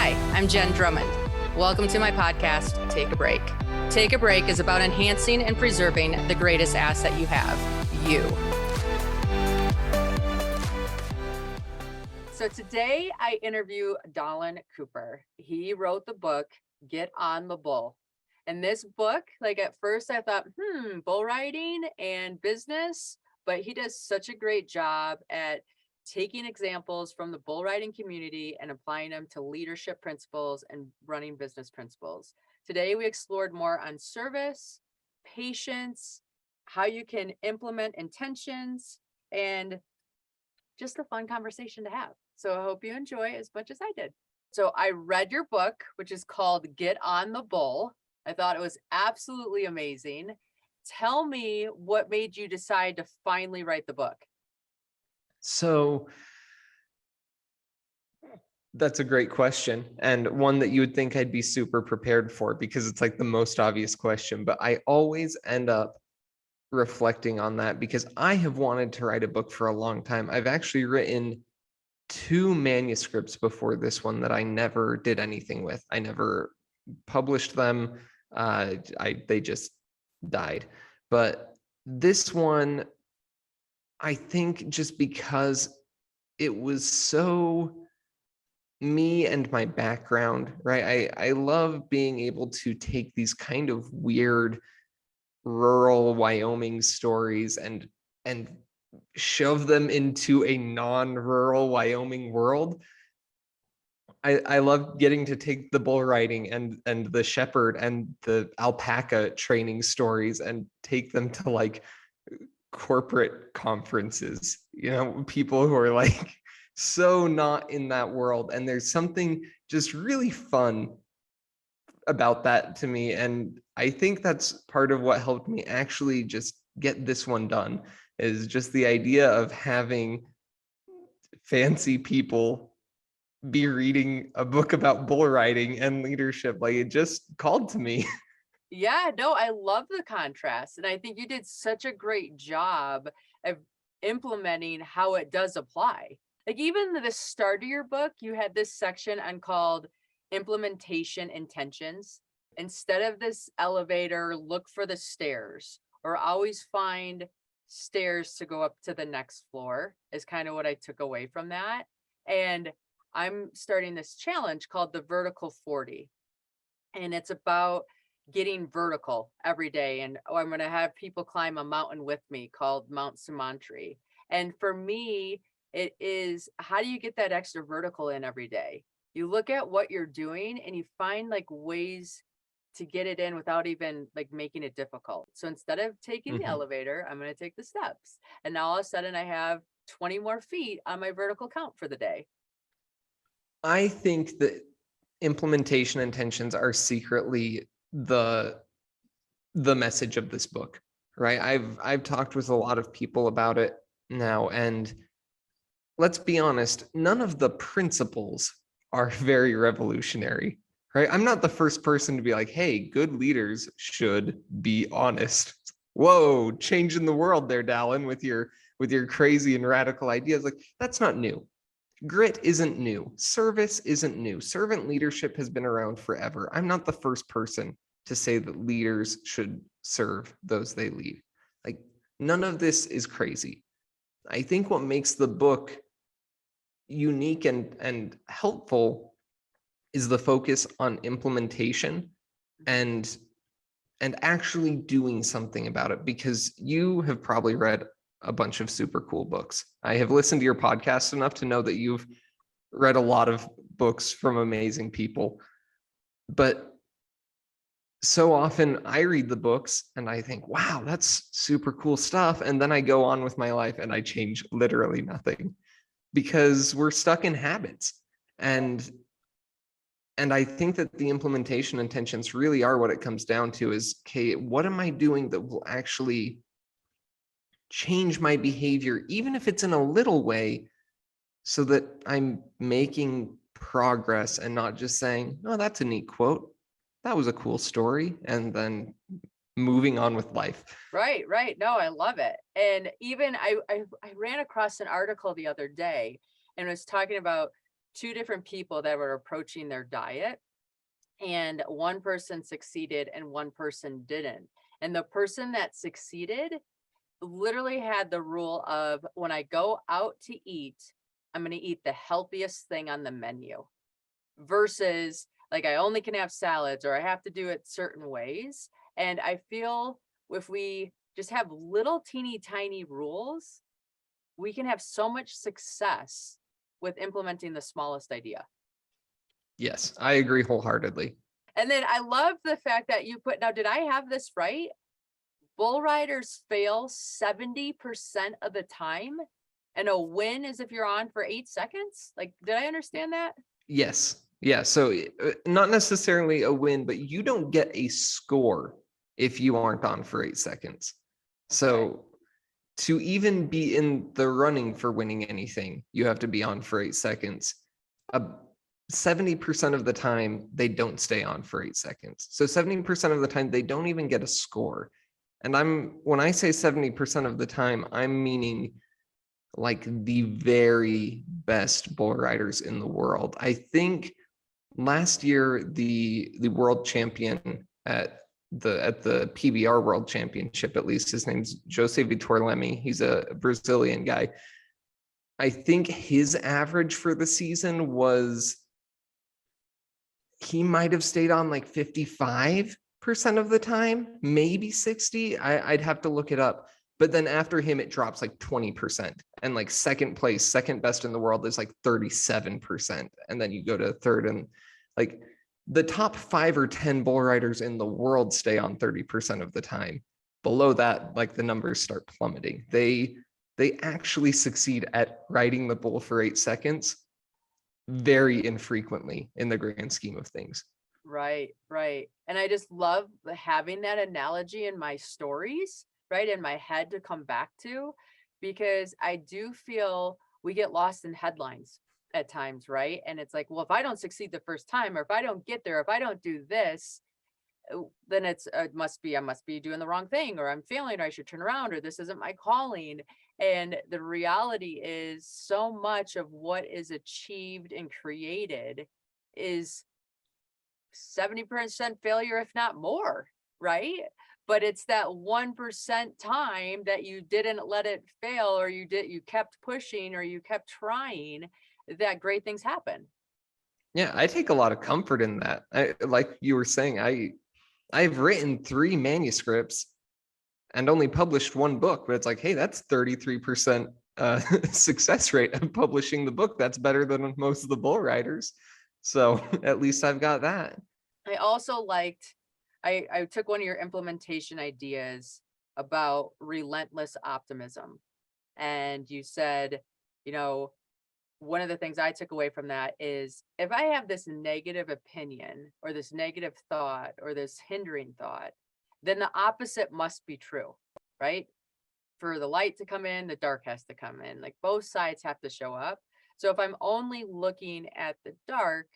Hi, I'm Jenn Drummond. Welcome to my podcast, Take a Break. Take a Break is about enhancing and preserving the greatest asset you have, you. So today I interview Dallin Cooper. He wrote the book, Get on the Bull. And this book, at first I thought, bull riding and business, but he does such a great job at taking examples from the bull riding community and applying them to leadership principles and running business principles. Today, we explored more on service, patience, how you can implement intentions, and just a fun conversation to have. So I hope you enjoy as much as I did. So I read your book, which is called Get on the Bull. I thought it was absolutely amazing. Tell me what made you decide to finally write the book. So that's a great question, and one that you would think I'd be super prepared for because it's like the most obvious question, but I always end up reflecting on that because I have wanted to write a book for a long time. I've actually written 2 manuscripts before this one that I never did anything with. I never published them. They just died. But this one, I think just because it was so me and my background, right? I love being able to take these kind of weird rural Wyoming stories and shove them into a non-rural Wyoming world. I love getting to take the bull riding and the shepherd and the alpaca training stories and take them to like corporate conferences, people who are like so not in that world. And there's something just really fun about that to me. And I think that's part of what helped me actually just get this one done, is just the idea of having fancy people be reading a book about bull riding and leadership. Like, it just called to me. Yeah, no, I love the contrast. And I think you did such a great job of implementing how it does apply. Like even the start of your book, you had this section on called implementation intentions. Instead of this elevator, look for the stairs, or always find stairs to go up to the next floor is kind of what I took away from that. And I'm starting this challenge called the Vertical 40. And it's about getting vertical every day. And I'm going to have people climb a mountain with me called Mount Sumantri. And for me, it is, how do you get that extra vertical in every day? You look at what you're doing and you find ways to get it in without even making it difficult. So instead of taking the elevator, I'm going to take the steps. And now all of a sudden I have 20 more feet on my vertical count for the day. I think that implementation intentions are secretly the message of this book, right? I've talked with a lot of people about it now, and let's be honest, none of the principles are very revolutionary, right? I'm not the first person to be like, hey, good leaders should be honest. Whoa, changing the world there, Dallin, with your crazy and radical ideas. Like, that's not new. Grit isn't new. Service isn't new. Servant leadership has been around forever. I'm not the first person to say that leaders should serve those they lead. Like, none of this is crazy. I think what makes the book unique and helpful is the focus on implementation and actually doing something about it, because you have probably read a bunch of super cool books. I have listened to your podcast enough to know that you've read a lot of books from amazing people. But so often I read the books and I think, wow, that's super cool stuff. And then I go on with my life and I change literally nothing because we're stuck in habits. And I think that the implementation intentions really are what it comes down to is, okay, what am I doing that will actually change my behavior, even if it's in a little way, so that I'm making progress and not just saying, oh, that's a neat quote, that was a cool story, and then moving on with life. Right. No, I love it. And even I ran across an article the other day and was talking about two different people that were approaching their diet, and one person succeeded and one person didn't. And the person that succeeded literally had the rule of, when I go out to eat, I'm going to eat the healthiest thing on the menu, versus like I only can have salads or I have to do it certain ways. And I feel if we just have little teeny tiny rules, we can have so much success with implementing the smallest idea. Yes, I agree wholeheartedly. And then I love the fact that you put, now, did I have this right? Bull riders fail 70% of the time, and a win is if you're on for 8 seconds. Like, did I understand that? Yes. Yeah. So not necessarily a win, but you don't get a score if you aren't on for 8 seconds. So to even be in the running for winning anything, you have to be on for 8 seconds. 70% of the time, they don't stay on for 8 seconds. So 70% of the time, they don't even get a score. And when I say 70% of the time, I'm meaning like the very best bull riders in the world. I think last year, the world champion at the PBR World Championship, at least his name's Jose Vitor Leme. He's a Brazilian guy. I think his average for the season was, he might have stayed on like 55% of the time, maybe 60. I'd have to look it up. But then after him, it drops like 20%. And like second place, second best in the world is like 37%. And then you go to third, and like the top 5 or 10 bull riders in the world stay on 30% of the time. Below that, like the numbers start plummeting. They actually succeed at riding the bull for 8 seconds very infrequently in the grand scheme of things. Right, right. And I just love having that analogy in my stories, right, in my head to come back to, because I do feel we get lost in headlines at times, right? And it's like, well, if I don't succeed the first time, or if I don't get there, if I don't do this, then I must be doing the wrong thing, or I'm failing, or I should turn around, or this isn't my calling. And the reality is, so much of what is achieved and created is 70% failure, if not more, right? But it's that 1% time that you didn't let it fail, or you kept pushing, or you kept trying, that great things happen. Yeah, I take a lot of comfort in that. Like you were saying, I've written 3 manuscripts and only published 1 book, but it's like, hey, that's 33% success rate of publishing the book. That's better than most of the bull riders. So at least I've got that. I also liked, I took one of your implementation ideas about relentless optimism. And you said, you know, one of the things I took away from that is, if I have this negative opinion, or this negative thought, or this hindering thought, then the opposite must be true, right? For the light to come in, the dark has to come in. Like, both sides have to show up. So if I'm only looking at the dark,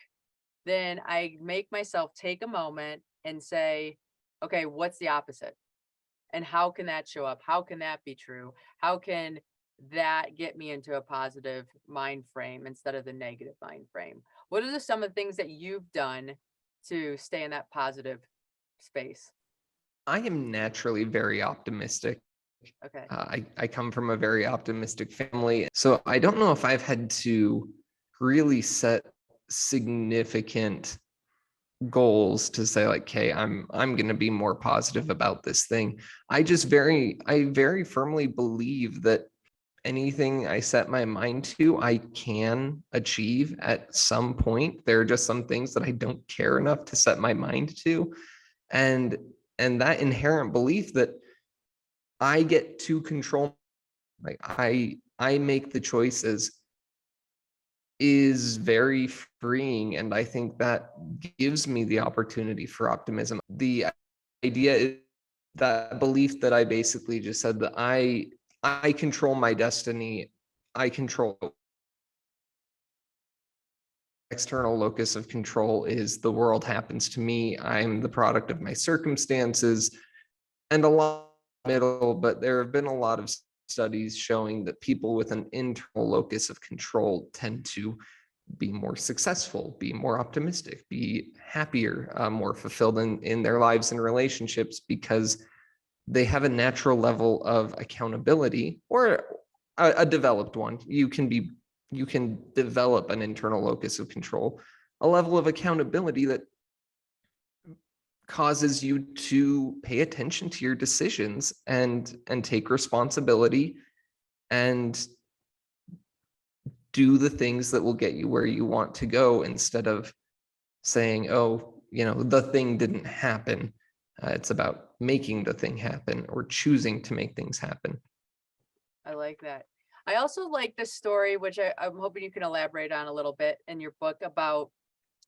then I make myself take a moment and say, okay, what's the opposite? And how can that show up? How can that be true? How can that get me into a positive mind frame instead of the negative mind frame? What are some of the things that you've done to stay in that positive space? I am naturally very optimistic. Okay. I come from a very optimistic family. So I don't know if I've had to really set significant goals to say like, okay, I'm going to be more positive about this thing. I very firmly believe that anything I set my mind to, I can achieve at some point. There are just some things that I don't care enough to set my mind to. And that inherent belief that I get to control, like I make the choices, is very freeing. And I think that gives me the opportunity for optimism. The idea is that belief that I basically just said, that I control my destiny. I control external locus of control is the world happens to me. I'm the product of my circumstances, and a lot middle, but there have been a lot of studies showing that people with an internal locus of control tend to be more successful, be more optimistic, be happier, more fulfilled in their lives and relationships, because they have a natural level of accountability, or a developed one. You can develop an internal locus of control, a level of accountability that causes you to pay attention to your decisions and take responsibility and do the things that will get you where you want to go, instead of saying, oh, the thing didn't happen. It's about making the thing happen, or choosing to make things happen. I like that. I also like the story, which I'm hoping you can elaborate on a little bit in your book, about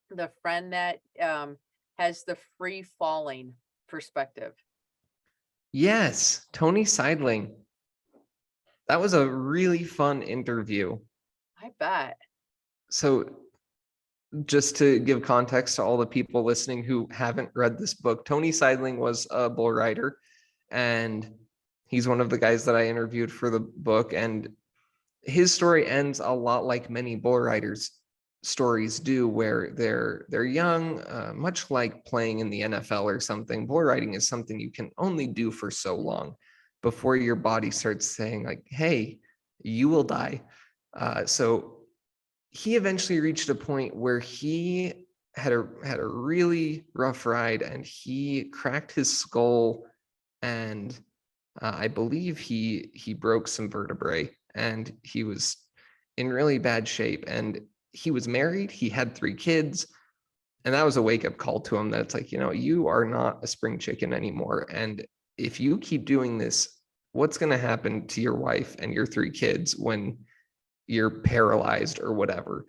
the friend that has the free falling perspective. Yes, Tony Seidling. That was a really fun interview. I bet. So just to give context to all the people listening who haven't read this book, Tony Seidling was a bull rider, and he's one of the guys that I interviewed for the book. And his story ends a lot like many bull riders' stories do, where they're young, much like playing in the NFL or something. Bull riding is something you can only do for so long before your body starts saying, like, hey, you will die. So he eventually reached a point where he had a really rough ride, and he cracked his skull, and I believe he broke some vertebrae, and he was in really bad shape. And he was married, he had 3 kids, and that was a wake-up call to him, that it's like, you are not a spring chicken anymore. And if you keep doing this, what's going to happen to your wife and your 3 kids when you're paralyzed or whatever?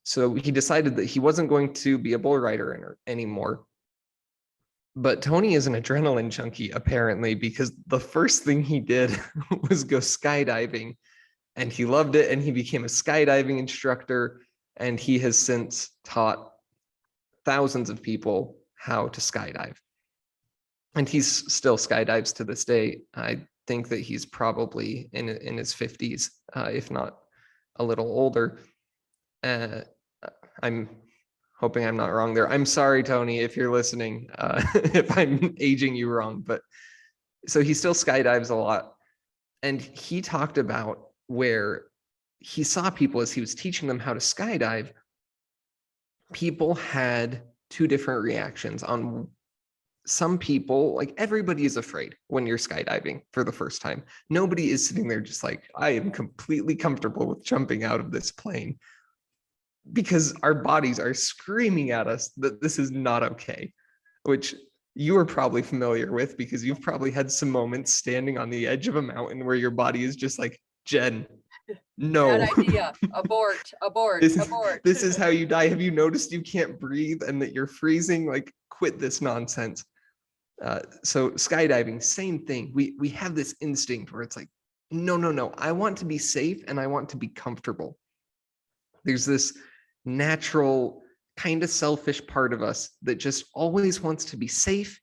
So he decided that he wasn't going to be a bull rider anymore. But Tony is an adrenaline junkie, apparently, because the first thing he did was go skydiving, and he loved it, and he became a skydiving instructor, and he has since taught thousands of people how to skydive. And he's still skydives to this day. I think that he's probably in his 50s, if not a little older. I'm hoping I'm not wrong there. I'm sorry, Tony, if you're listening, if I'm aging you wrong. But so he still skydives a lot. And he talked about where he saw people, as he was teaching them how to skydive, people had 2 different reactions. On some people, like, everybody is afraid when you're skydiving for the first time. Nobody is sitting there just like, I am completely comfortable with jumping out of this plane, because our bodies are screaming at us that this is not okay, which you are probably familiar with, because you've probably had some moments standing on the edge of a mountain where your body is just like, Jen, no. Bad idea. Abort, abort, abort. This is how you die. Have you noticed you can't breathe and that you're freezing? Like, quit this nonsense. So skydiving, same thing. We have this instinct where it's like, no, I want to be safe and I want to be comfortable. There's this natural, kind of selfish part of us that just always wants to be safe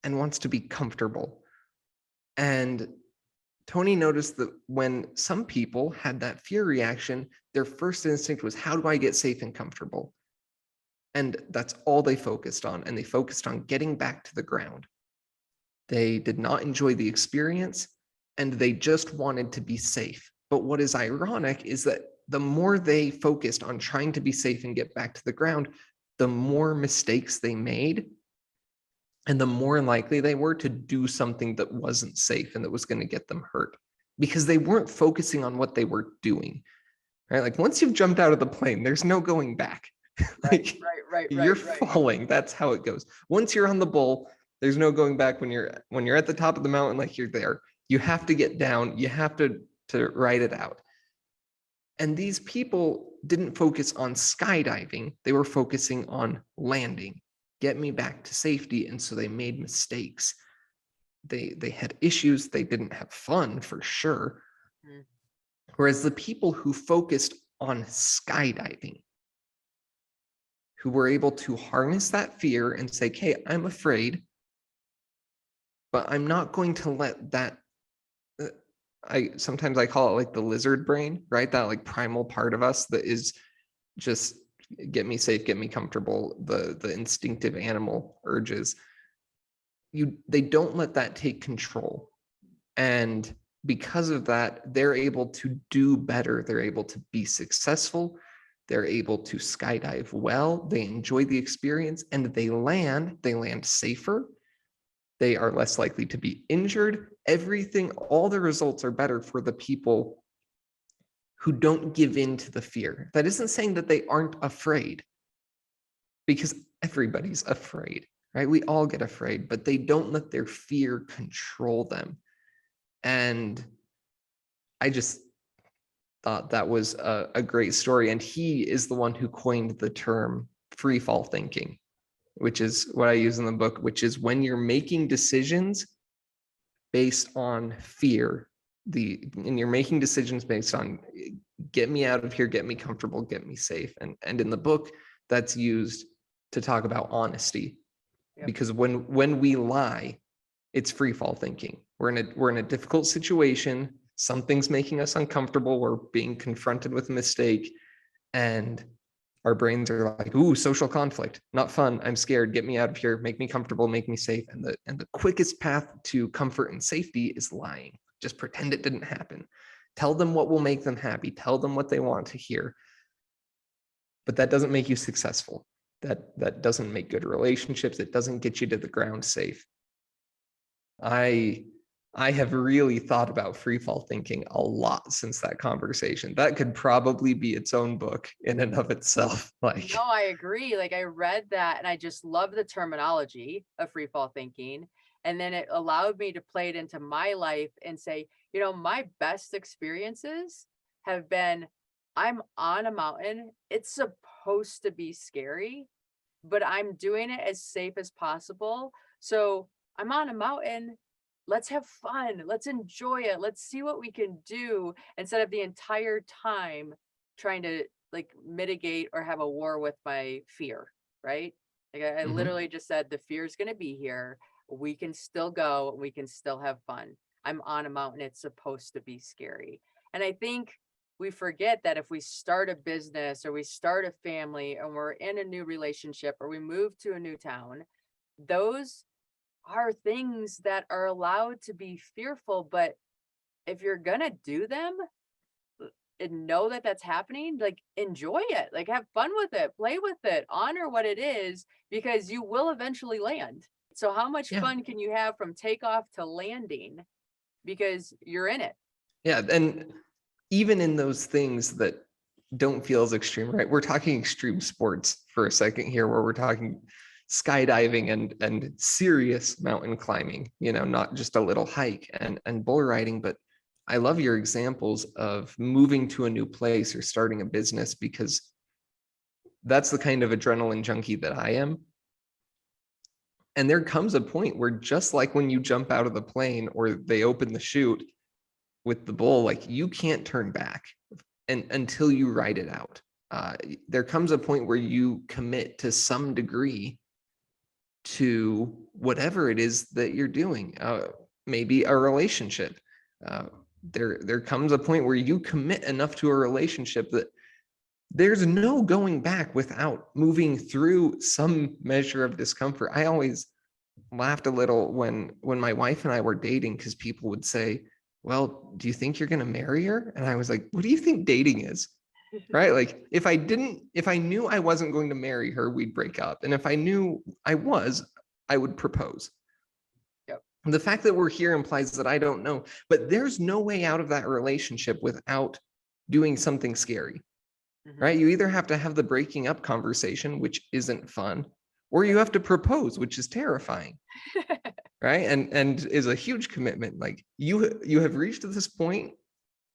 and wants to be comfortable. And Tony noticed that when some people had that fear reaction, their first instinct was, how do I get safe and comfortable? And that's all they focused on. And they focused on getting back to the ground. They did not enjoy the experience, and they just wanted to be safe. But what is ironic is that the more they focused on trying to be safe and get back to the ground, the more mistakes they made, and the more likely they were to do something that wasn't safe and that was going to get them hurt, because they weren't focusing on what they were doing. Right? Like, once you've jumped out of the plane, there's no going back. Like, you're falling. That's how it goes. Once you're on the bull, there's no going back. When you're at the top of the mountain, like, you're there. You have to get down. You have to ride it out. And these people didn't focus on skydiving. They were focusing on landing. Get me back to safety. And so they made mistakes. They had issues. They didn't have fun, for sure. Mm. Whereas the people who focused on skydiving, who were able to harness that fear and say, okay, I'm afraid, but I'm not going to let that, sometimes I call it like the lizard brain, right? That like primal part of us that is just get me safe, get me comfortable, the instinctive animal urges, they don't let that take control. And because of that, they're able to do better. They're able to be successful. They're able to skydive well. They enjoy the experience, and they land safer. They are less likely to be injured. Everything, all the results are better for the people who don't give in to the fear. That isn't saying that they aren't afraid, because everybody's afraid, right? We all get afraid, but they don't let their fear control them. And I just thought that was a great story. And he is the one who coined the term free fall thinking, which is what I use in the book, which is when you're making decisions based on fear, and you're making decisions based on get me out of here, get me comfortable, get me safe. And in the book, that's used to talk about honesty. Yep. Because when we lie, it's free fall thinking. We're in a difficult situation. Something's making us uncomfortable. We're being confronted with a mistake, and our brains are like, "Ooh, social conflict, not fun. I'm scared. Get me out of here. Make me comfortable. Make me safe." And the quickest path to comfort and safety is lying. Just pretend it didn't happen. Tell them what will make them happy. Tell them what they want to hear. But that doesn't make you successful. That doesn't make good relationships. It doesn't get you to the ground safe. I have really thought about free fall thinking a lot since that conversation. That could probably be its own book in and of itself. Like, no, I agree. Like, I read that and I just love the terminology of free fall thinking. And then it allowed me to play it into my life and say, my best experiences have been, I'm on a mountain. It's supposed to be scary, but I'm doing it as safe as possible. So I'm on a mountain. Let's have fun. Let's enjoy it. Let's see what we can do, instead of the entire time trying to like mitigate or have a war with my fear, right? Like I literally just said, the fear is going to be here. We can still go. We can still have fun. I'm on a mountain. It's supposed to be scary. And I think we forget that if we start a business or we start a family and we're in a new relationship or we move to a new town, those are things that are allowed to be fearful. But if you're gonna do them and know that that's happening, like enjoy it, like have fun with it, play with it, honor what it is, because you will eventually land. So how much fun can you have from takeoff to landing because you're in it? Yeah. And even in those things that don't feel as extreme, right? We're talking extreme sports for a second here, where we're talking skydiving and serious mountain climbing, not just a little hike and bull riding. But I love your examples of moving to a new place or starting a business, because that's the kind of adrenaline junkie that I am. And there comes a point where, just like when you jump out of the plane or they open the chute with the bull, like you can't turn back until you ride it out. There comes a point where you commit to some degree to whatever it is that you're doing, maybe a relationship. There comes a point where you commit enough to a relationship that there's no going back without moving through some measure of discomfort. I always laughed a little when my wife and I were dating, because people would say, "Well, do you think you're going to marry her?" And I was like, "What do you think dating is?" Right? Like, if I knew I wasn't going to marry her, we'd break up. And if I knew I was, I would propose. Yep. The fact that we're here implies that I don't know, but there's no way out of that relationship without doing something scary, right? You either have to have the breaking up conversation, which isn't fun, or you have to propose, which is terrifying. Right? And is a huge commitment. Like you have reached this point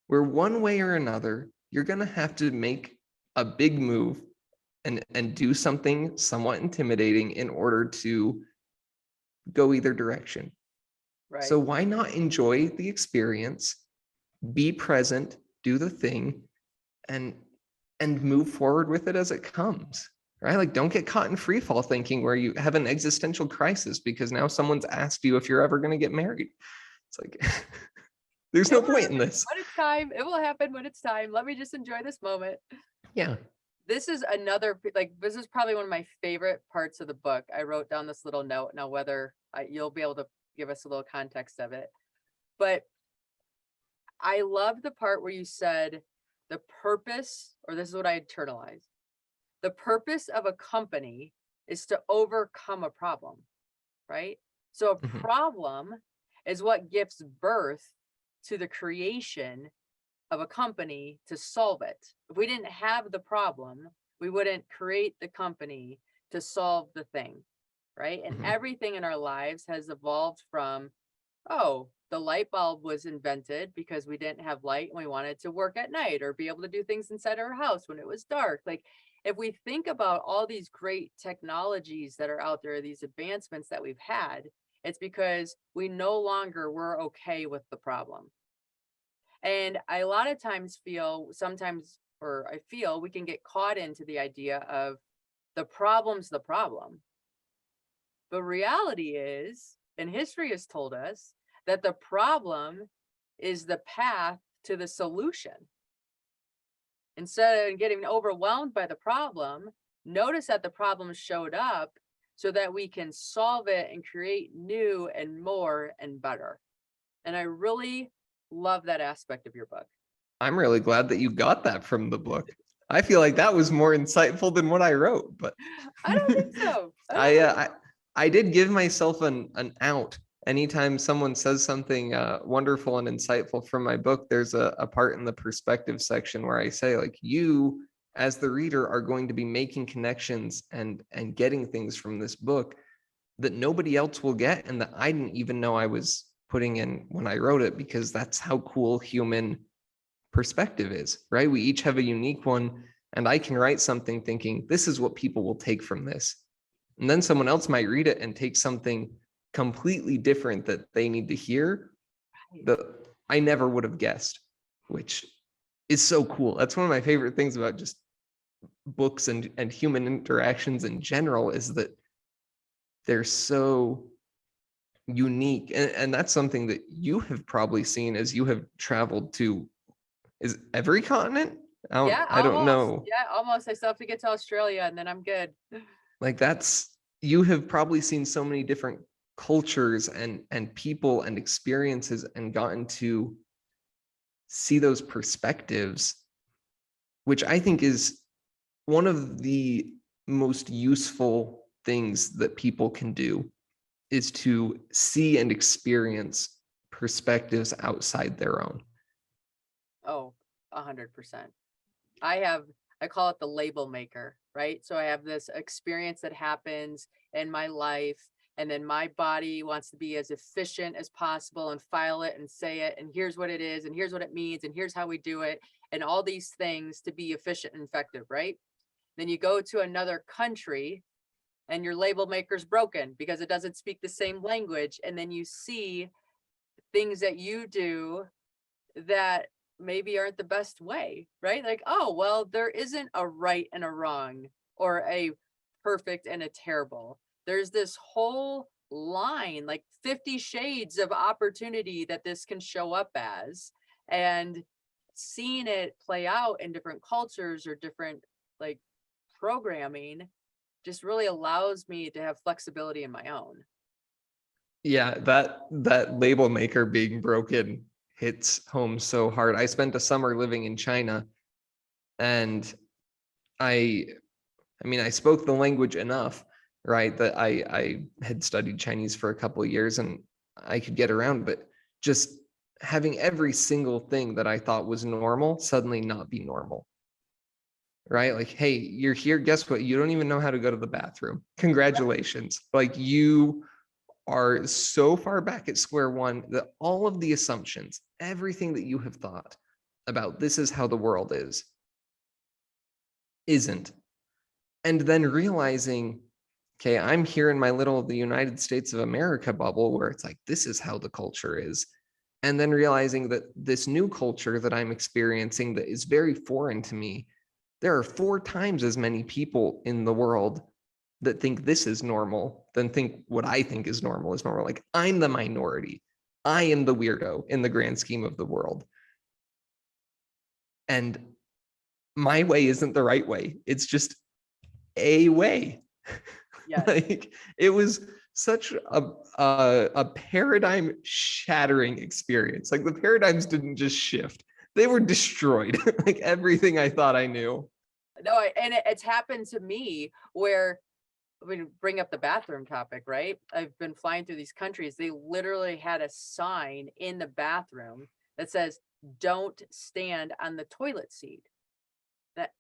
where one way or another, you're going to have to make a big move and do something somewhat intimidating in order to go either direction. Right. So why not enjoy the experience, be present, do the thing, and move forward with it as it comes, right? Like, don't get caught in free fall thinking where you have an existential crisis because now someone's asked you if you're ever going to get married. It's like, there's no point in this. When it's time, it will happen when it's time. Let me just enjoy this moment. Yeah. this is another, like, this is probably one of my favorite parts of the book. I wrote down this little note. Now, whether you'll be able to give us a little context of it, but I love the part where you said the purpose, or this is what I internalized. The purpose of a company is to overcome a problem, right? So a Mhm. problem is what gives birth to the creation of a company to solve it. If we didn't have the problem, we wouldn't create the company to solve the thing, right? And Mhm. everything in our lives has evolved from, oh, the light bulb was invented because we didn't have light and we wanted to work at night or be able to do things inside our house when it was dark. Like, if we think about all these great technologies that are out there, these advancements that we've had, it's because we no longer were okay with the problem. And I a lot of times feel sometimes, or I feel we can get caught into the idea of the problem's the problem. But reality is, and history has told us, that the problem is the path to the solution. Instead of getting overwhelmed by the problem, notice that the problem showed up so that we can solve it and create new and more and better. And I really love that aspect of your book. I'm really glad that you got that from the book. I feel like that was more insightful than what I wrote, but I don't think so. I I, don't uh, think I I did give myself an out. Anytime someone says something wonderful and insightful from my book, there's a part in the perspective section where I say, like, you as the reader are going to be making connections and getting things from this book that nobody else will get and that I didn't even know I was putting in when I wrote it, because that's how cool human perspective is, right? We each have a unique one, and I can write something thinking this is what people will take from this. And then someone else might read it and take something completely different that they need to hear so. that I never would have guessed, which is so cool. That's one of my favorite things about just books and human interactions in general, is that they're so unique. And that's something that you have probably seen as you have traveled to, is every continent? Yeah, I don't almost. know. Yeah, almost. I still have to get to Australia and then I'm good. Like, that's, you have probably seen so many different cultures and people and experiences and gotten to see those perspectives, which I think is one of the most useful things that people can do, is to see and experience perspectives outside their own. Oh, 100%. I have, I call it the label maker, right? So I have this experience that happens in my life, and then my body wants to be as efficient as possible and file it and say it. And here's what it is, and here's what it means, and here's how we do it, and all these things to be efficient and effective, right? Then you go to another country and your label maker's broken because it doesn't speak the same language. And then you see things that you do that maybe aren't the best way, right? Like, oh, well, there isn't a right and a wrong or a perfect and a terrible. There's this whole line, like 50 shades of opportunity that this can show up as. And seeing it play out in different cultures or different, like, programming just really allows me to have flexibility in my own. Yeah, that label maker being broken hits home so hard. I spent a summer living in China, and I I mean, I spoke the language enough, right, that I had studied Chinese for a couple of years and I could get around, but just having every single thing that I thought was normal suddenly not be normal, right? Like, hey, you're here, guess what? You don't even know how to go to the bathroom. Congratulations. Like, you are so far back at square one that all of the assumptions, everything that you have thought about this is how the world is, isn't. And then realizing, okay, I'm here in my little the United States of America bubble where it's like, this is how the culture is. And then realizing that this new culture that I'm experiencing that is very foreign to me, there are 4 times as many people in the world that think this is normal than think what I think is normal is normal. Like, I'm the minority. I am the weirdo in the grand scheme of the world. And my way isn't the right way. It's just a way. Yes. Like it was such a paradigm shattering experience. Like the paradigms didn't just shift, they were destroyed. Like everything I thought I knew. No, and it's happened to me where we bring up the bathroom topic, right? I've been flying through these countries. They literally had a sign in the bathroom that says, "Don't stand on the toilet seat."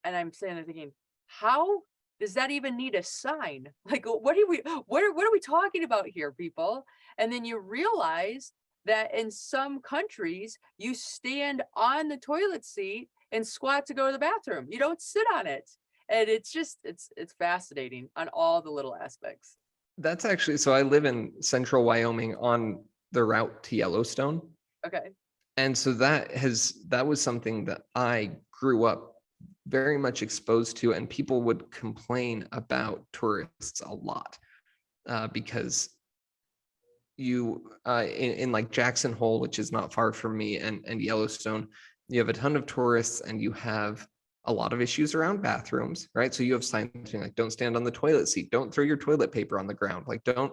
And I'm sitting there thinking, how does that even need a sign? Like, what are we talking about here, people? And then you realize that in some countries, you stand on the toilet seat and squat to go to the bathroom. You don't sit on it. And it's just, it's fascinating on all the little aspects. That's actually, so I live in central Wyoming on the route to Yellowstone. Okay. And so that was something that I grew up very much exposed to, and people would complain about tourists a lot because you in like Jackson Hole, which is not far from me, and Yellowstone, you have a ton of tourists and you have a lot of issues around bathrooms, right? So you have signs saying like, don't stand on the toilet seat, don't throw your toilet paper on the ground, like don't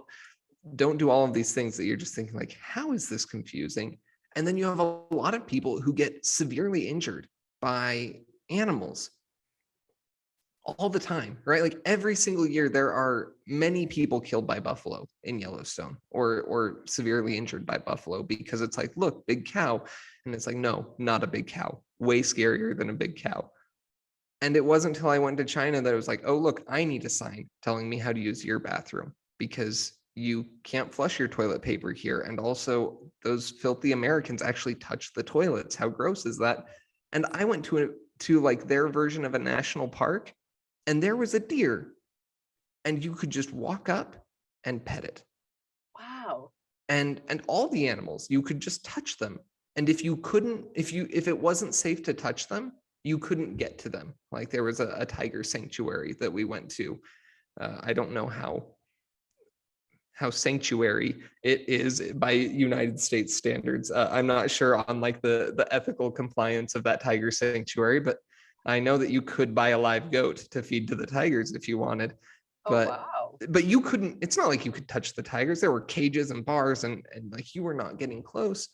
do all of these things that you're just thinking like, how is this confusing? And then you have a lot of people who get severely injured by animals all the time, right? Like every single year, there are many people killed by buffalo in Yellowstone or severely injured by buffalo because it's like, look, big cow. And it's like, no, not a big cow, way scarier than a big cow. And it wasn't until I went to China that it was like, oh, look, I need a sign telling me how to use your bathroom because you can't flush your toilet paper here. And also, those filthy Americans actually touch the toilets. How gross is that? And I went to like their version of a national park, and there was a deer, and you could just walk up and pet it. Wow. And all the animals, you could just touch them. And if it wasn't safe to touch them, you couldn't get to them. Like there was a tiger sanctuary that we went to. I don't know how sanctuary it is by United States standards. I'm not sure on like the ethical compliance of that tiger sanctuary, but I know that you could buy a live goat to feed to the tigers if you wanted. Oh, But wow. you couldn't, it's not like you could touch the tigers. There were cages and bars and like you were not getting close.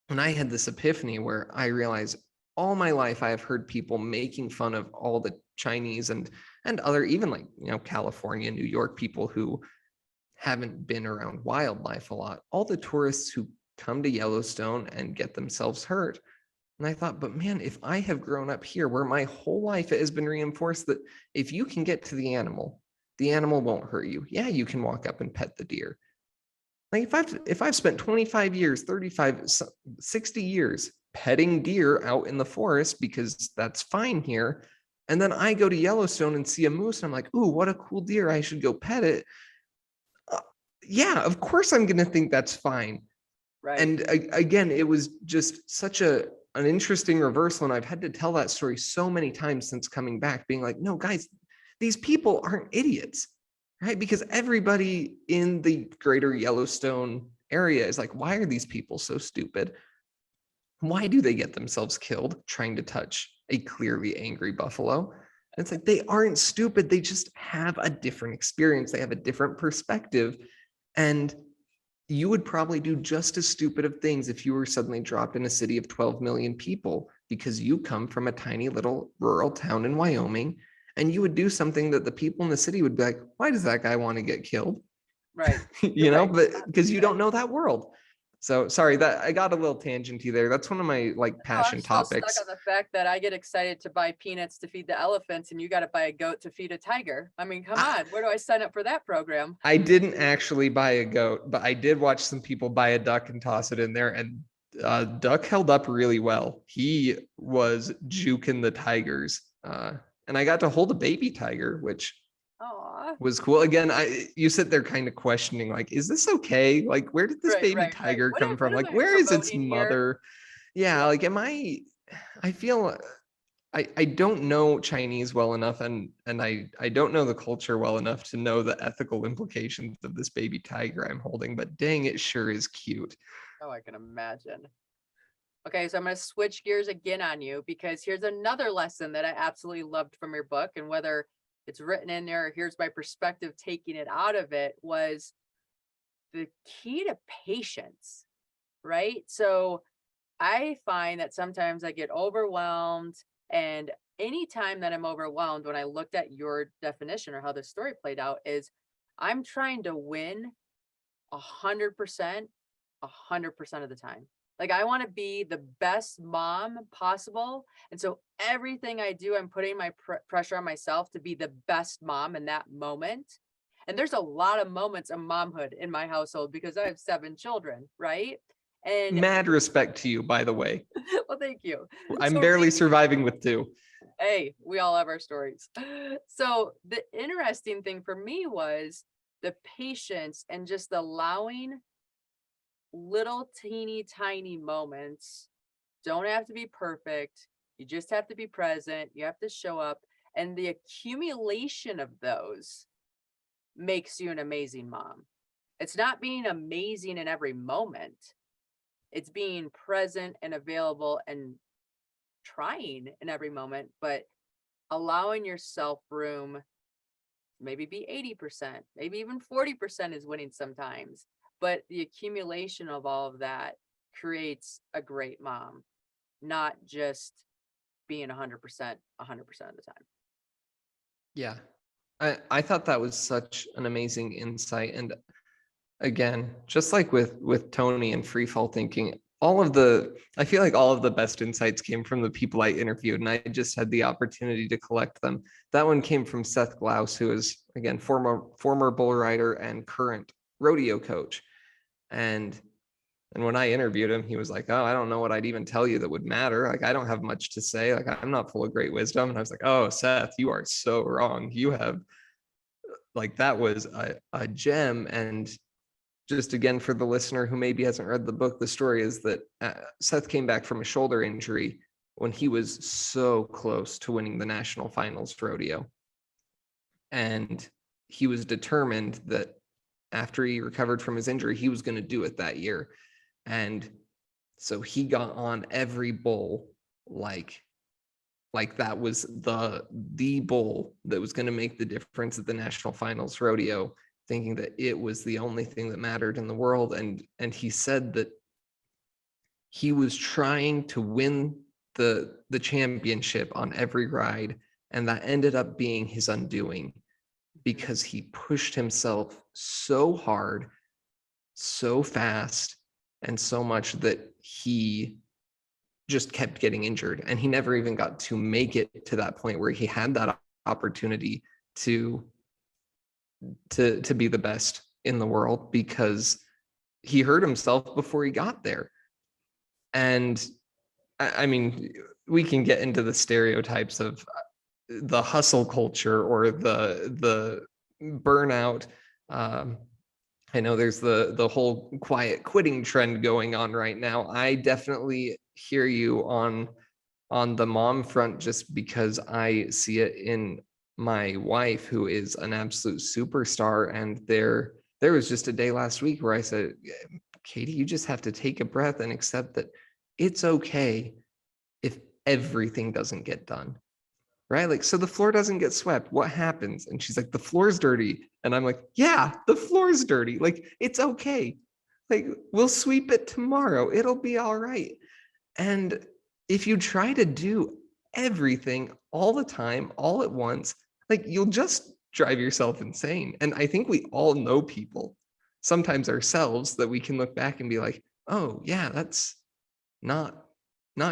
And I had this epiphany where I realized all my life I have heard people making fun of all the Chinese and other, even like, California, New York people who haven't been around wildlife a lot. All the tourists who come to Yellowstone and get themselves hurt. And I thought, but man, if I have grown up here where my whole life it has been reinforced that if you can get to the animal won't hurt you. Yeah, you can walk up and pet the deer. Like if I've spent 25 years, 35, 60 years petting deer out in the forest because that's fine here, and then I go to Yellowstone and see a moose and I'm like, ooh, what a cool deer, I should go pet it. Yeah, of course I'm going to think that's fine. Right. And again, it was just such an interesting reversal. And I've had to tell that story so many times since coming back, being like, no, guys, these people aren't idiots, right? Because everybody in the greater Yellowstone area is like, why are these people so stupid? Why do they get themselves killed trying to touch a clearly angry buffalo? And it's like, they aren't stupid. They just have a different experience. They have a different perspective. And you would probably do just as stupid of things if you were suddenly dropped in a city of 12 million people because you come from a tiny little rural town in Wyoming, and you would do something that the people in the city would be like, why does that guy want to get killed? Right. You're right. But because you don't know that world. So sorry that I got a little tangenty there. That's one of my like No, passion I'm still stuck topics. on the fact that I get excited to buy peanuts to feed the elephants and you got to buy a goat to feed a tiger. I mean, come on, where do I sign up for that program? I didn't actually buy a goat, but I did watch some people buy a duck and toss it in there, and duck held up really well. He was juking the tigers, and I got to hold a baby tiger, which Aw. was cool. Again, you sit there kind of questioning, like, is this okay? Like, where did this Right, baby right, right. tiger come What from? am Like, I where is its promoting here? mother? Yeah, like, I feel I don't know Chinese well enough, and I don't know the culture well enough to know the ethical implications of this baby tiger I'm holding, but dang, it sure is cute. Oh, I can imagine. Okay, so I'm going to switch gears again on you, because here's another lesson that I absolutely loved from your book. And whether it's written in there or here's my perspective taking it out of it, was the key to patience, right? So I find that sometimes I get overwhelmed, and anytime that I'm overwhelmed, when I looked at your definition or how the story played out, is I'm trying to win 100%, 100% of the time. Like, I want to be the best mom possible. And so everything I do, I'm putting my pressure on myself to be the best mom in that moment. And there's a lot of moments of momhood in my household because I have 7 children, right? And Mad respect to you, by the way. well, thank you. I'm So barely surviving with 2. hey, we all have our stories. So the interesting thing for me was the patience and just allowing little teeny tiny moments. Don't have to be perfect. You just have to be present. You have to show up. And the accumulation of those makes you an amazing mom. It's not being amazing in every moment. It's being present and available and trying in every moment, but allowing yourself room, maybe be 80%, maybe even 40% is winning sometimes. But the accumulation of all of that creates a great mom, not just being 100%, 100% of the time. Yeah. I thought that was such an amazing insight. And again, just like with Tony and free fall thinking, I feel like all of the best insights came from the people I interviewed, and I just had the opportunity to collect them. That one came from Seth Glaus, who is, again, former bull rider and current rodeo coach. And when I interviewed him, he was like, "Oh, I don't know what I'd even tell you that would matter. Like, I don't have much to say. Like, I'm not full of great wisdom." And I was like, "Oh, Seth, you are so wrong. You have, like, that was a gem." And just again, for the listener who maybe hasn't read the book, the story is that Seth came back from a shoulder injury when he was so close to winning the national finals rodeo. And he was determined that after he recovered from his injury, he was going to do it that year. And so he got on every bull like that was the bull that was going to make the difference at the national finals rodeo, thinking that it was the only thing that mattered in the world. And he said that he was trying to win the championship on every ride, and that ended up being his undoing, because he pushed himself so hard, so fast, and so much that he just kept getting injured, and he never even got to make it to that point where he had that opportunity to be the best in the world, because he hurt himself before he got there. And I mean, we can get into the stereotypes of the hustle culture or the burnout. I know there's the whole quiet quitting trend going on right now. I definitely hear you on the mom front, just because I see it in my wife, who is an absolute superstar. And there was just a day last week where I said, "Katie, you just have to take a breath and accept that it's okay if everything doesn't get done." Right? Like, so the floor doesn't get swept. What happens? And she's like, "The floor's dirty." And I'm like, "Yeah, the floor's dirty. Like, it's okay. Like, we'll sweep it tomorrow. It'll be all right." And if you try to do everything all the time, all at once, like, you'll just drive yourself insane. And I think we all know people, sometimes ourselves, that we can look back and be like, "Oh yeah, that's not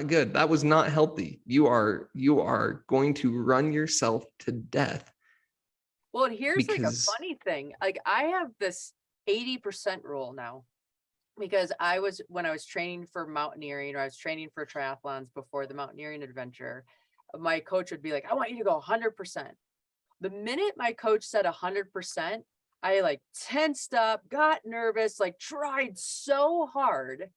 good. That was not healthy. You are going to run yourself to death." Well, and here's like a Because funny thing. Like, I have this 80% rule now, because when I was training for mountaineering, or I was training for triathlons before the mountaineering adventure, my coach would be like, "I want you to go 100%. The minute my coach said 100%, I like tensed up, got nervous, like tried so hard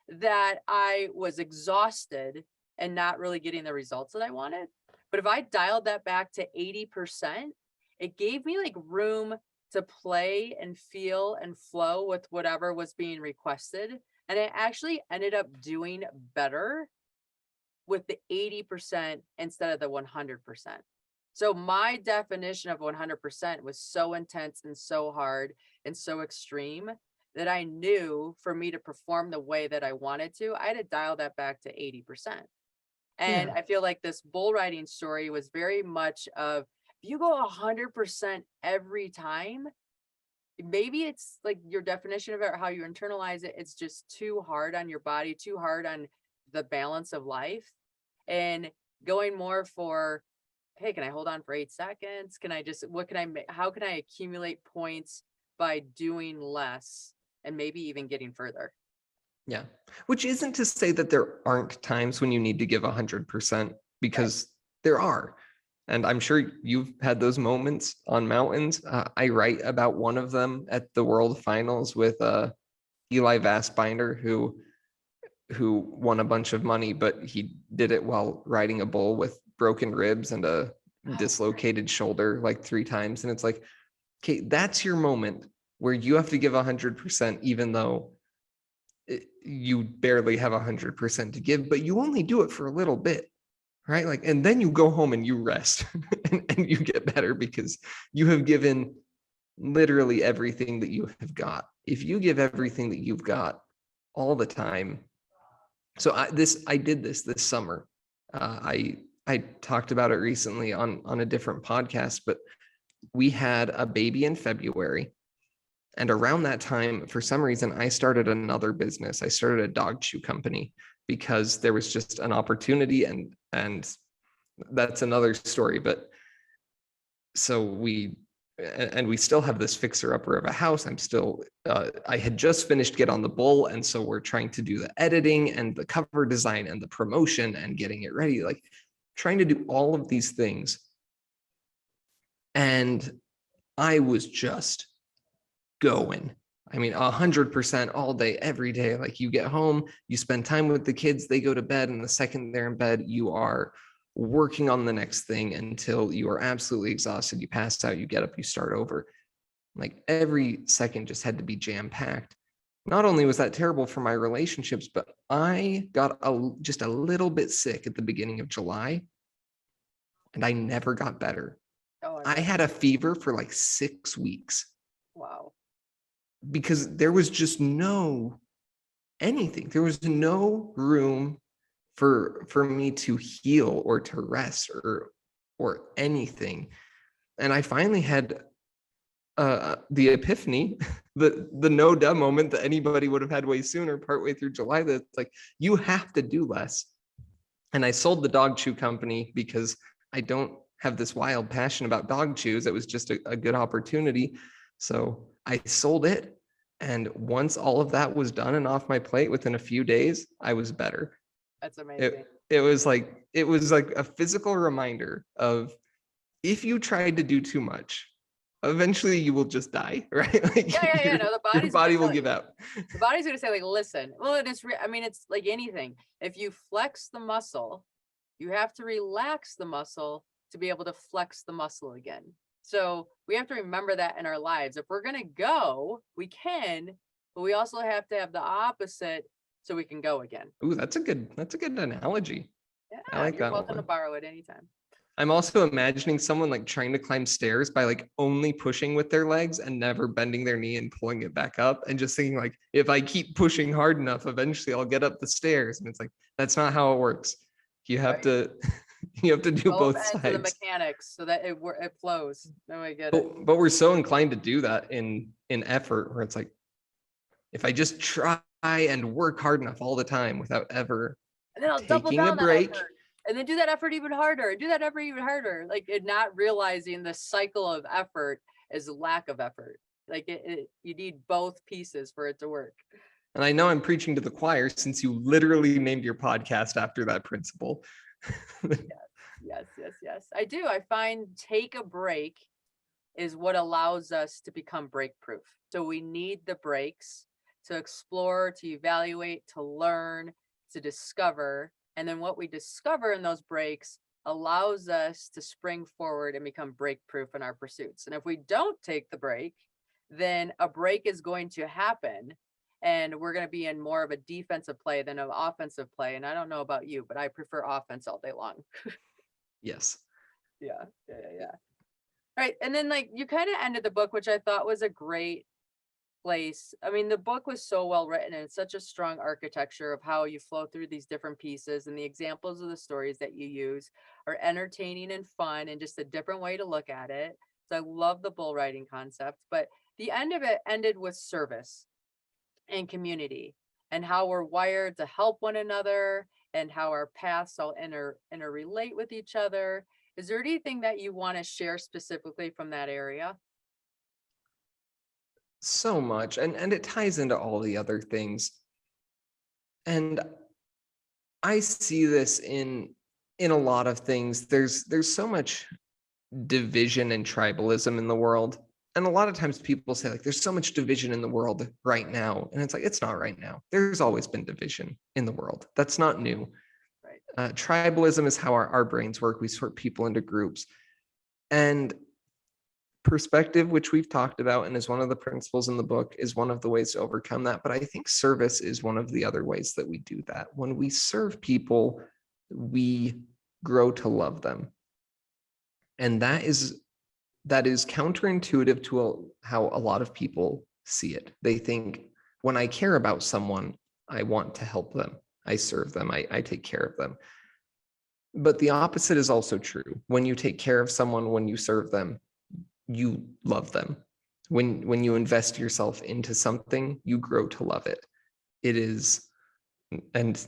that I was exhausted and not really getting the results that I wanted. But if I dialed that back to 80%, it gave me like room to play and feel and flow with whatever was being requested. And I actually ended up doing better with the 80% instead of the 100%. So my definition of 100% was so intense and so hard and so extreme that I knew for me to perform the way that I wanted to, I had to dial that back to 80%. And Yeah. I feel like this bull riding story was very much of, if you go 100% every time, maybe it's like your definition of it or how you internalize it, it's just too hard on your body, too hard on the balance of life. And going more for, hey, can I hold on for 8 seconds? Can I just, what can I make? How can I accumulate points by doing less and maybe even getting further? Yeah. Which isn't to say that there aren't times when you need to give 100%, Right. because there are. And I'm sure you've had those moments on mountains. I write about one of them at the World Finals with Eli Vastbinder, who won a bunch of money, but he did it while riding a bull with broken ribs and a Oh, dislocated shoulder like 3 times. And it's like, okay, that's your moment where you have to give 100%, even though you barely have 100% to give, but you only do it for a little bit, right? Like, and then you go home and you rest and you get better because you have given literally everything that you have got. If you give everything that you've got all the time. So I did this summer. I talked about it recently on a different podcast, but we had a baby in February. And around that time, for some reason, I started another business. I started a dog chew company because there was just an opportunity, and that's another story. But so we still have this fixer upper of a house. I had just finished Get on the Bull, and so we're trying to do the editing and the cover design and the promotion and getting it ready, like trying to do all of these things. And I was just going. I mean, 100% all day, every day. Like, you get home, you spend time with the kids, they go to bed, and the second they're in bed, you are working on the next thing until you are absolutely exhausted. You pass out, you get up, you start over. Like, every second just had to be jam packed. Not only was that terrible for my relationships, but I got just a little bit sick at the beginning of July, and I never got better. oh, I I bet. had a fever for like 6 weeks Wow. because there was just no anything. There was no room for me to heal or to rest or anything. And I finally had the epiphany, the no duh moment that anybody would have had way sooner, partway through July, that it's like, you have to do less. And I sold the dog chew company because I don't have this wild passion about dog chews. It was just a good opportunity. So I sold it. And once all of that was done and off my plate, within a few days, I was better. That's amazing. It was like a physical reminder of, if you tried to do too much, eventually you will just die, right? Like, Yeah. No, the your body's gonna body will tell give you. out. The body's gonna say, like, listen. Well, I mean, it's like anything. If you flex the muscle, you have to relax the muscle to be able to flex the muscle again. So we have to remember that in our lives. If we're gonna go, we can, but we also have to have the opposite so we can go again. Ooh, that's a good analogy. I Yeah, like you're that welcome to one. borrow it anytime. I'm also imagining someone like trying to climb stairs by like only pushing with their legs and never bending their knee and pulling it back up, and just thinking like, if I keep pushing hard enough, eventually I'll get up the stairs. And it's like, that's not how it works. You have Right. to you have to do Both both ends of the sides. mechanics so that it flows. No, I get it. But we're so inclined to do that in effort, where it's like, if I just try and work hard enough all the time without ever And then I'll double taking a down that break. effort. And then do that effort even harder. Do that effort even harder. Like, it not realizing the cycle of effort is lack of effort. Like, you need both pieces for it to work. And I know I'm preaching to the choir, since you literally named your podcast after that principle. Yes. I do. I find take a break is what allows us to become break proof. So we need the breaks to explore, to evaluate, to learn, to discover. And then what we discover in those breaks allows us to spring forward and become break proof in our pursuits. And if we don't take the break, then a break is going to happen. and we're going to be in more of a defensive play than an offensive play. And I don't know about you, but I prefer offense all day long. Yes. Yeah. Right. And then like you kind of ended the book, which I thought was a great place. I mean, the book was so well written and it's such a strong architecture of how you flow through these different pieces, and the examples of the stories that you use are entertaining and fun and just a different way to look at it. So I love the bull riding concept, but the end of it ended with service and community and how we're wired to help one another and how our paths all interrelate with each other. Is there anything that you want to share specifically from that area? So much. And it ties into all the other things. And I see this in a lot of things. There's so much division and tribalism in the world. And a lot of times people say, like, there's so much division in the world right now. And it's like, it's not right now. There's always been division in the world. That's not new. Right. Tribalism is how our brains work. We sort people into groups. And perspective, which we've talked about and is one of the principles in the book, is one of the ways to overcome that. But I think service is one of the other ways that we do that. When we serve people, we grow to love them. And that is counterintuitive to how a lot of people see it. They think, when I care about someone, I want to help them. I serve them. I take care of them. But the opposite is also true. When you take care of someone, when you serve them, you love them. When you invest yourself into something, you grow to love it. It is, and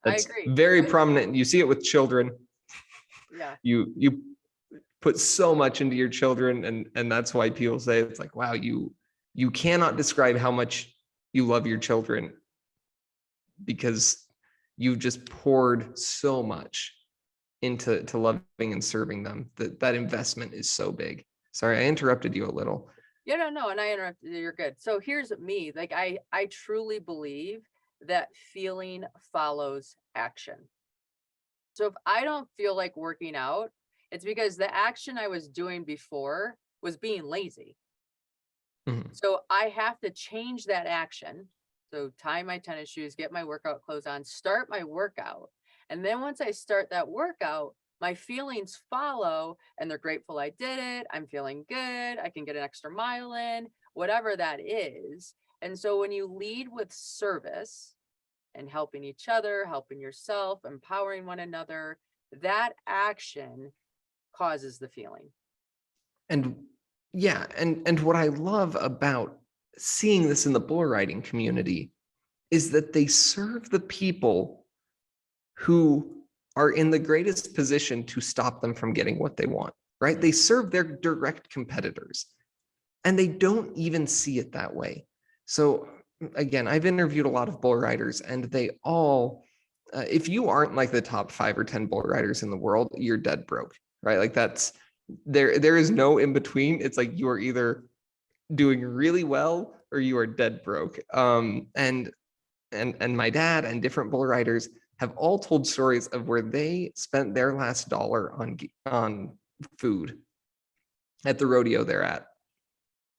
that's very prominent. You see it with children. Yeah. You put so much into your children, and that's why people say it's like, wow, you cannot describe how much you love your children, because you've just poured so much into loving and serving them. That investment is so big. Sorry, I interrupted you a little. Yeah, no, and I interrupted. You're good. So here's me. Like I truly believe that feeling follows action. So if I don't feel like working out, it's because the action I was doing before was being lazy. Mhm. So I have to change that action. So tie my tennis shoes, get my workout clothes on, start my workout. And then once I start that workout, my feelings follow and they're grateful I did it. I'm feeling good. I can get an extra mile in, whatever that is. And so when you lead with service and helping each other, helping yourself, empowering one another, that action causes the feeling. And yeah, and what I love about seeing this in the bull riding community is that they serve the people who are in the greatest position to stop them from getting what they want, right? They serve their direct competitors, and they don't even see it that way. So again, I've interviewed a lot of bull riders, and they all, if you aren't like the top 5 or 10 bull riders in the world, you're dead broke, right? Like that's, there is no in between. It's like you are either doing really well or you are dead broke. And my dad and different bull riders have all told stories of where they spent their last dollar on food at the rodeo they're at.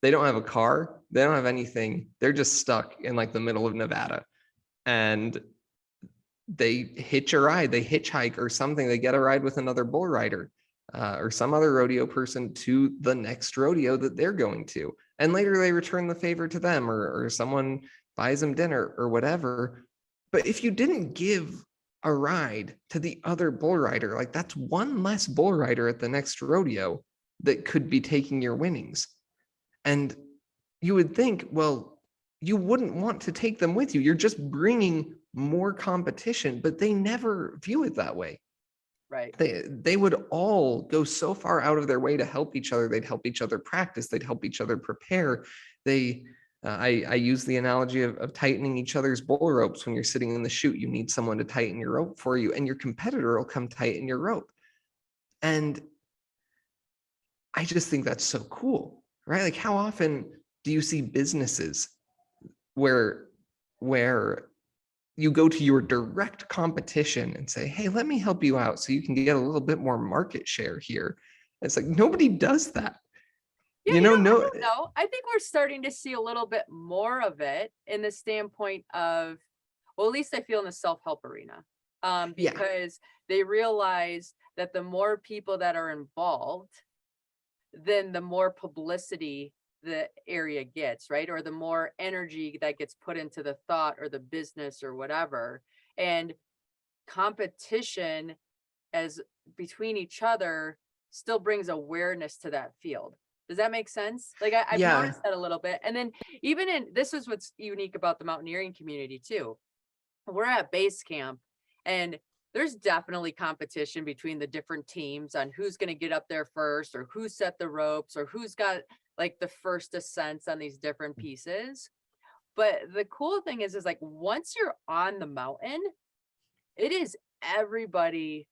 They don't have a car, they don't have anything. They're just stuck in like the middle of Nevada, and they hitch a ride, they hitchhike or something. They get a ride with another bull rider or some other rodeo person to the next rodeo that they're going to. And later they return the favor to them, or someone buys them dinner or whatever. But if you didn't give a ride to the other bull rider, like that's one less bull rider at the next rodeo that could be taking your winnings. And you would think, well, you wouldn't want to take them with you. You're just bringing more competition, but they never view it that way. Right. They would all go so far out of their way to help each other. They'd help each other practice. They'd help each other prepare. I use the analogy of tightening each other's bull ropes. When you're sitting in the chute, you need someone to tighten your rope for you, and your competitor will come tighten your rope. And I just think that's so cool, right? Like, how often do you see businesses where you go to your direct competition and say, hey, let me help you out so you can get a little bit more market share here? It's like, nobody does that. Yeah, I No. don't know. I think we're starting to see a little bit more of it in the standpoint of, well, at least I feel in the self-help arena. Yeah. Because they realize that the more people that are involved, then the more publicity the area gets, right? Or the more energy that gets put into the thought or the business or whatever. And competition as between each other still brings awareness to that field. Does that make sense? Like I've Yeah. noticed that a little bit. And then even in this is what's unique about the mountaineering community too. We're at base camp and there's definitely competition between the different teams on who's going to get up there first or who set the ropes or who's got like the first ascents on these different pieces. But the cool thing is like once you're on the mountain, it is everybody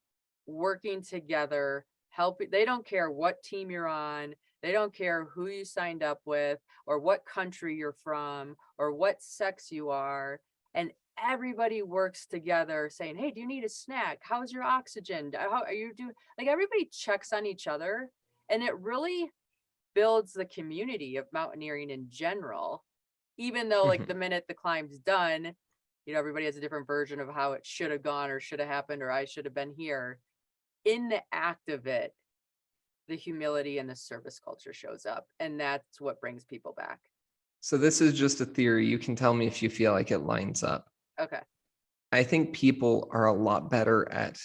working together, helping. They don't care what team you're on. They don't care who you signed up with or what country you're from or what sex you are. And everybody works together saying, hey, do you need a snack? How's your oxygen? How are you doing? Like everybody checks on each other. And it really builds the community of mountaineering in general, even though like the Mhm. minute the climb's done, everybody has a different version of how it should have gone or should have happened, or I should have been here. In the act of it, the humility and the service culture shows up. And that's what brings people back. So this is just a theory. You can tell me if you feel like it lines up. Okay. I think people are a lot better at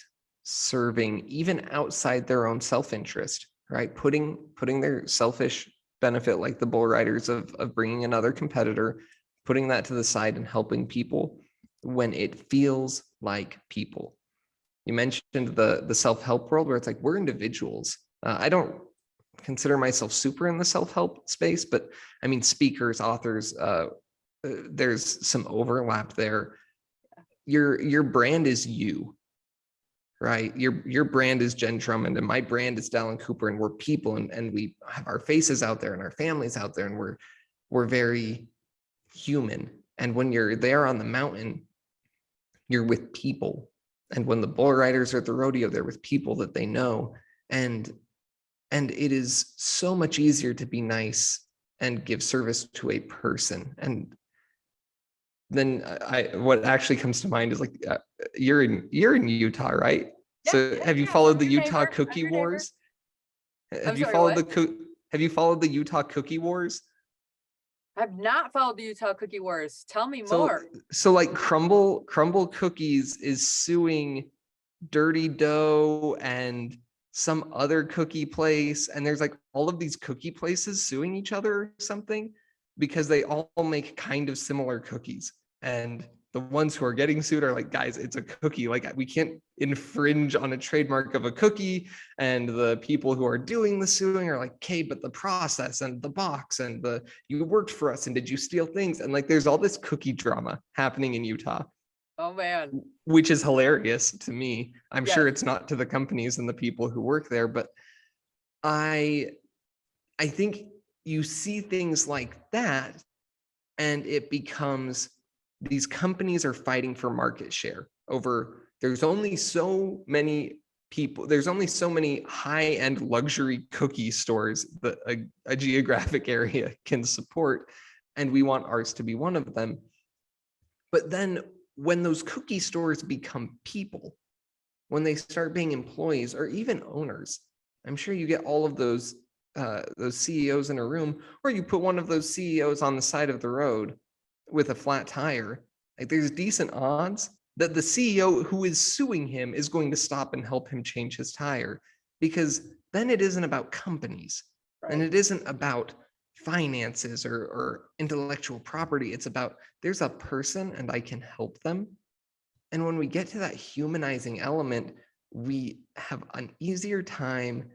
serving even outside their own self-interest, right? Putting their selfish benefit, like the bull riders of bringing another competitor, putting that to the side and helping people when it feels like people. You mentioned the self-help world where it's like we're individuals. I don't consider myself super in the self-help space, but I mean speakers, authors, there's some overlap there. Your brand is you, right? Your brand is Jenn Drummond and my brand is Dallin Cooper, and we're people, and we have our faces out there and our families out there, and we're very human. And when you're there on the mountain, you're with people. And when the bull riders are at the rodeo, they're with people that they know. And it is so much easier to be nice and give service to a person. And then what actually comes to mind is like you're in Utah, right? Yeah. So Yeah. have you Yeah. I'm followed the your Utah neighbor. I'm cookie your neighbor. wars? I'm sorry, what? Have you followed the Utah cookie wars? I've not followed the Utah Cookie Wars. Tell me So more. like Crumble Cookies is suing Dirty Dough and some other cookie place, and there's like all of these cookie places suing each other or something because they all make kind of similar cookies, and the ones who are getting sued are like, guys, it's a cookie, like we can't infringe on a trademark of a cookie. And the people who are doing the suing are like, okay, but the process and the box and the you worked for us and did you steal things, and like there's all this cookie drama happening in Utah, Oh man. which is hilarious to me. I'm Yes. sure it's not to the companies and the people who work there, but I think you see things like that and it becomes these companies are fighting for market share over there's only so many people, there's only so many high-end luxury cookie stores that a geographic area can support, and we want ours to be one of them. But then when those cookie stores become people, when they start being employees or even owners, I'm sure you get all of those CEOs in a room, or you put one of those CEOs on the side of the road with a flat tire. Like there's decent odds that the CEO who is suing him is going to stop and help him change his tire, because then it isn't about companies and Right. it isn't about finances or intellectual property. It's about there's a person and I can help them. And when we get to that humanizing element, we have an easier time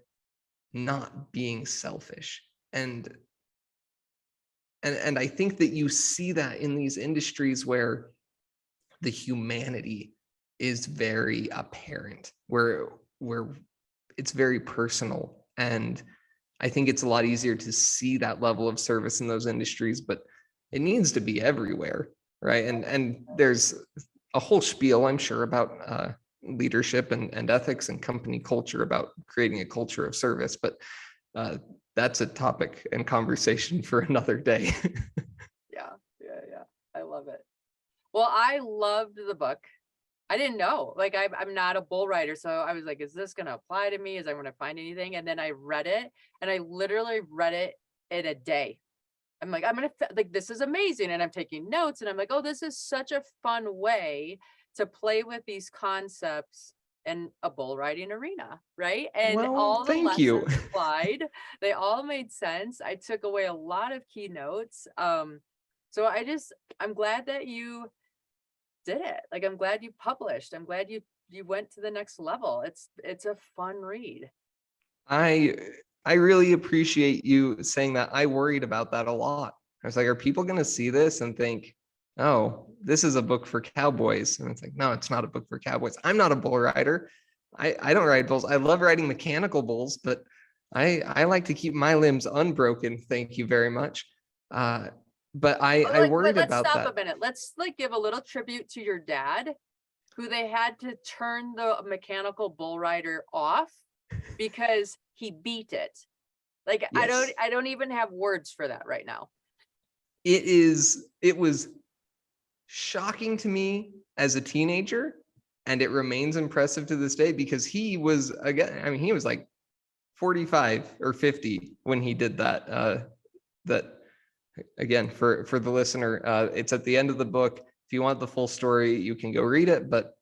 not being selfish. And I think that you see that in these industries where the humanity is very apparent, where it's very personal. And I think it's a lot easier to see that level of service in those industries, but it needs to be everywhere, right? And there's a whole spiel, I'm sure, about leadership and ethics and company culture, about creating a culture of service. But that's a topic and conversation for another day. Yeah. I love it. Well, I loved the book. I didn't know, like, I'm not a bull rider. So I was like, is this going to apply to me? Is I going to find anything? And then I read it, and I literally read it in a day. I'm like, I'm going to like, this is amazing. And I'm taking notes, and I'm like, oh, this is such a fun way to play with these concepts in a bull riding arena. Right. And Well, all the thank you. lessons applied, they all made sense. I took away a lot of key notes. So I'm glad that you did it. Like, I'm glad you published. I'm glad you went to the next level. It's a fun read. I I really appreciate you saying that. I worried about that a lot. I was like, are people going to see this and think, oh, this is a book for cowboys? And it's like, no, it's not a book for cowboys. I'm not a bull rider. I don't ride bulls. I love riding mechanical bulls, but I like to keep my limbs unbroken. Thank you very much. But I Like, wait, worried let's about stop a that. minute. Let's like give a little tribute to your dad, who they had to turn the mechanical bull rider off because he beat it. Like, Yes, I don't even have words for that right now. it was shocking to me as a teenager, and it remains impressive to this day because he was, again, I mean, he was like 45 or 50 when he did that. That, again, for the listener, it's at the end of the book. If you want the full story, you can go read it. But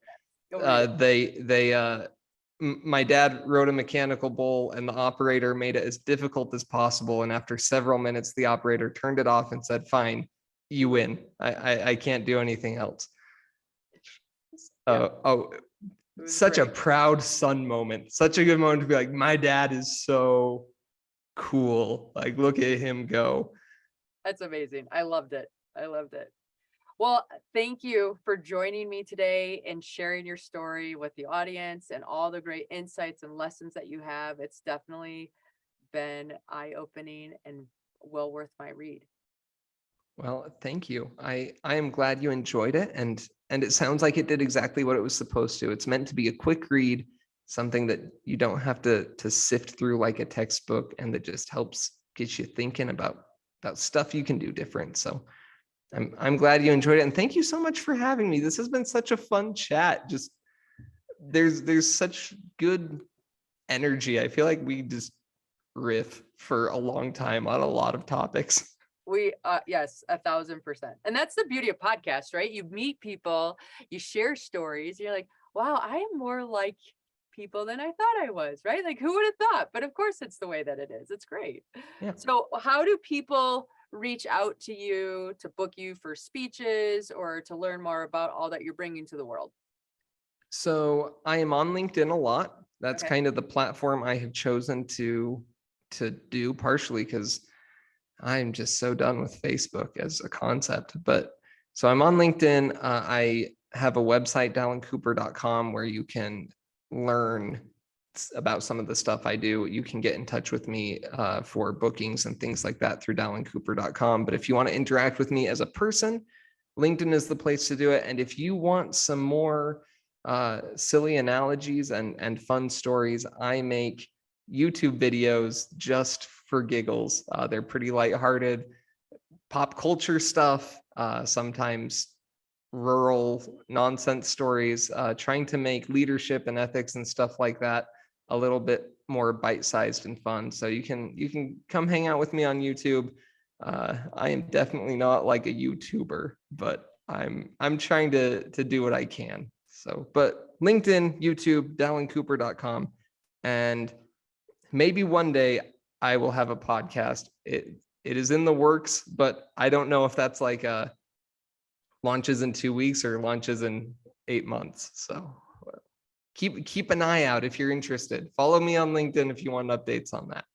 Go read it. my dad rode a mechanical bull, and the operator made it as difficult as possible. And after several minutes, the operator turned it off and said, "Fine, you win. I can't do anything else." Yeah, Oh, it was such a great. proud son moment. Such a good moment to be like, my dad is so cool. Like, look at him go. That's amazing. I loved it. I loved it. Well, thank you for joining me today and sharing your story with the audience and all the great insights and lessons that you have. It's definitely been eye-opening and well worth my read. Well, thank you. I am glad you enjoyed it, and it sounds like it did exactly what it was supposed to. It's meant to be a quick read, something that you don't have to sift through like a textbook, and that just helps get you thinking about stuff you can do different. So I'm glad you enjoyed it, and thank you so much for having me. This has been such a fun chat. Just there's such good energy. I feel like we just riff for a long time on a lot of topics. Yes, 1,000%. And that's the beauty of podcasts, right? You meet people, you share stories, you're like, wow, I am more like people than I thought I was, right? Like, who would have thought? But of course, it's the way that it is. It's great. Yeah. So, how do people reach out to you to book you for speeches or to learn more about all that you're bringing to the world? So I am on LinkedIn a lot. That's Okay. kind of the platform I have chosen to do, partially because I'm just so done with Facebook as a concept. But so I'm on LinkedIn. I have a website, dallincooper.com, where you can learn about some of the stuff I do. You can get in touch with me for bookings and things like that through dallincooper.com. But if you want to interact with me as a person, LinkedIn is the place to do it. And if you want some more silly analogies and fun stories, I make YouTube videos just for giggles. They're pretty lighthearted, pop culture stuff, sometimes rural nonsense stories, trying to make leadership and ethics and stuff like that a little bit more bite-sized and fun. So you can come hang out with me on YouTube. I am definitely not like a YouTuber, but I'm trying to do what I can. So, but LinkedIn, YouTube, DallinCooper.com, and maybe one day I will have a podcast. It is in the works, but I don't know if that's like a launches in 2 weeks or launches in 8 months. So keep an eye out if you're interested. Follow me on LinkedIn if you want updates on that.